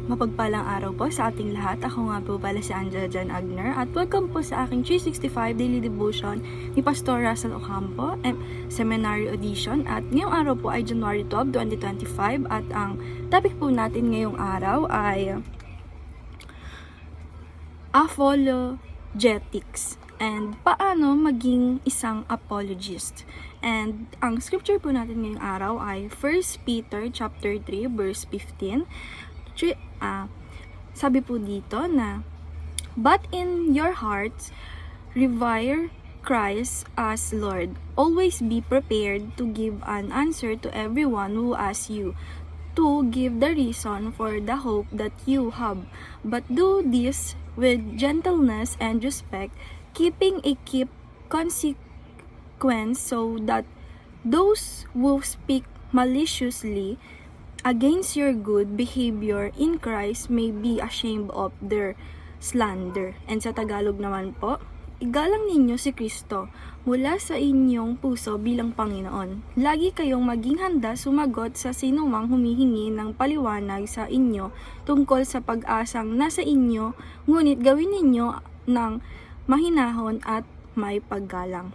Mapagpalang araw po sa ating lahat. Ako nga po pala si Angela Jan Agner at welcome po sa aking 365 Daily Devotion ni Pastor Russell Ocampo Seminary Edition. At ngayong araw po ay January 12, 2025 at ang topic po natin ngayong araw ay apologetics and paano maging isang apologist. And ang scripture po natin ngayong araw ay 1 Peter chapter 3 verse 15. Sabi po dito na, "But in your hearts, revere Christ as Lord. Always be prepared to give an answer to everyone who asks you, to give the reason for the hope that you have. But do this with gentleness and respect, keeping a consequence so that those who speak maliciously against your good behavior in Christ may be ashamed of their slander." And sa Tagalog naman po, igalang ninyo si Kristo mula sa inyong puso bilang Panginoon. Lagi kayong maging handa sumagot sa sinumang humihingi ng paliwanag sa inyo tungkol sa pag-asang nasa inyo, ngunit gawin ninyo ng mahinahon at may paggalang.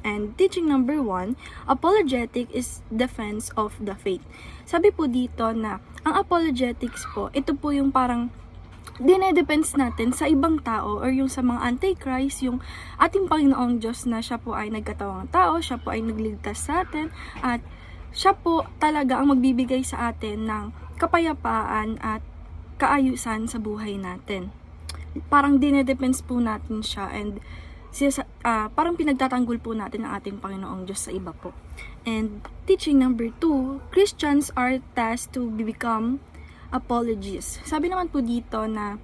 And teaching number 1, apologetic is defense of the faith. Sabi po dito na ang apologetics po, ito po yung parang dinedepends natin sa ibang tao or yung sa mga antichrist, yung ating Panginoong Diyos na siya po ay nagkatawang tao, siya po ay nagligtas sa atin, at siya po talaga ang magbibigay sa atin ng kapayapaan at kaayusan sa buhay natin. Parang dinedepends po natin siya and parang pinagtatanggol po natin ang ating Panginoong Diyos sa iba po. And teaching number 2, Christians are tasked to become apologists. Sabi naman po dito na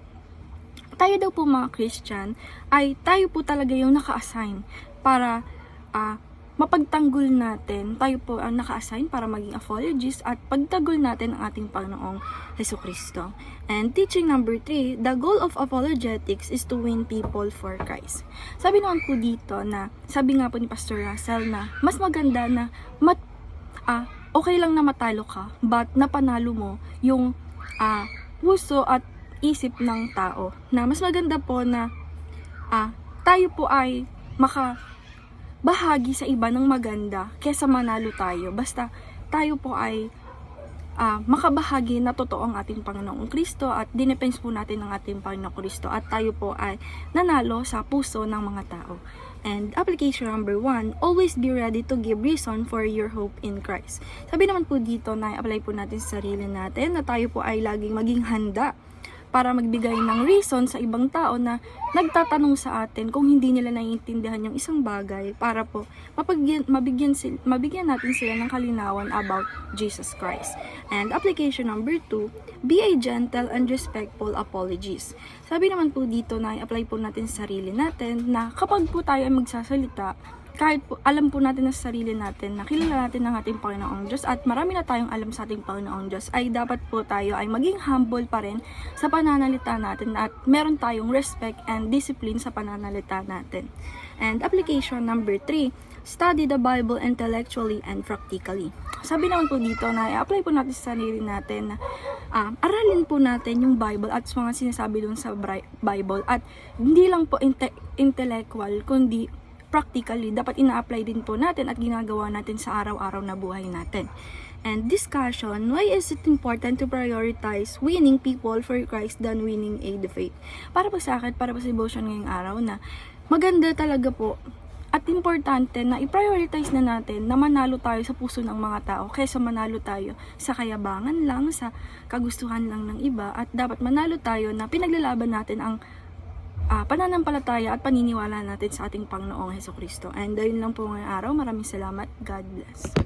tayo daw po mga Christian ay tayo po talaga yung naka-assign para mapagtanggol natin. Tayo po ang naka-assign para maging apologist at pagtanggol natin ang ating Panginoong Jesucristo. And teaching number 3, the goal of apologetics is to win people for Christ. Sabi naman po dito na, sabi nga po ni Pastor Russell na mas maganda na okay lang na matalo ka, but napanalo mo yung puso at isip ng tao. Na mas maganda po na tayo po ay bahagi sa iba ng maganda kesa manalo tayo. Basta tayo po ay makabahagi na totoo ang ating Panginoong Kristo at dinepends po natin ang ating Panginoong Kristo at tayo po ay nanalo sa puso ng mga tao. And application number 1, always be ready to give reason for your hope in Christ. Sabi naman po dito na i-apply po natin sa sarili natin na tayo po ay laging maging handa para magbigay ng reason sa ibang tao na nagtatanong sa atin kung hindi nila naiintindihan yung isang bagay para po mabigyan natin sila ng kalinawan about Jesus Christ. And application number 2, be a gentle and respectful apologist. Sabi naman po dito na i-apply po natin sa sarili natin na kapag po tayo ay magsasalita, kahit po alam po natin sa sarili natin na kilala natin ang ating Panginoong Diyos at marami na tayong alam sa ating Panginoong Diyos, ay dapat po tayo ay maging humble pa rin sa pananalita natin at meron tayong respect and discipline sa pananalita natin. And application number 3, study the Bible intellectually and practically. Sabi naman po dito na i-apply po natin sa sarili natin na aralin po natin yung Bible at mga sinasabi dun sa Bible at hindi lang po intellectual kundi practically, dapat ina-apply din po natin at ginagawa natin sa araw-araw na buhay natin. And discussion, why is it important to prioritize winning people for Christ than winning a debate? Para po sa akin, para po sa devotion ngayong araw na maganda talaga po at importante na i-prioritize na natin na manalo tayo sa puso ng mga tao kaysa manalo tayo sa kayabangan lang, sa kagustuhan lang ng iba, at dapat manalo tayo na pinaglalaban natin ang pananampalataya at paniniwala natin sa ating Panginoong Jesucristo. And ayun lang po ngayong araw. Maraming salamat. God bless.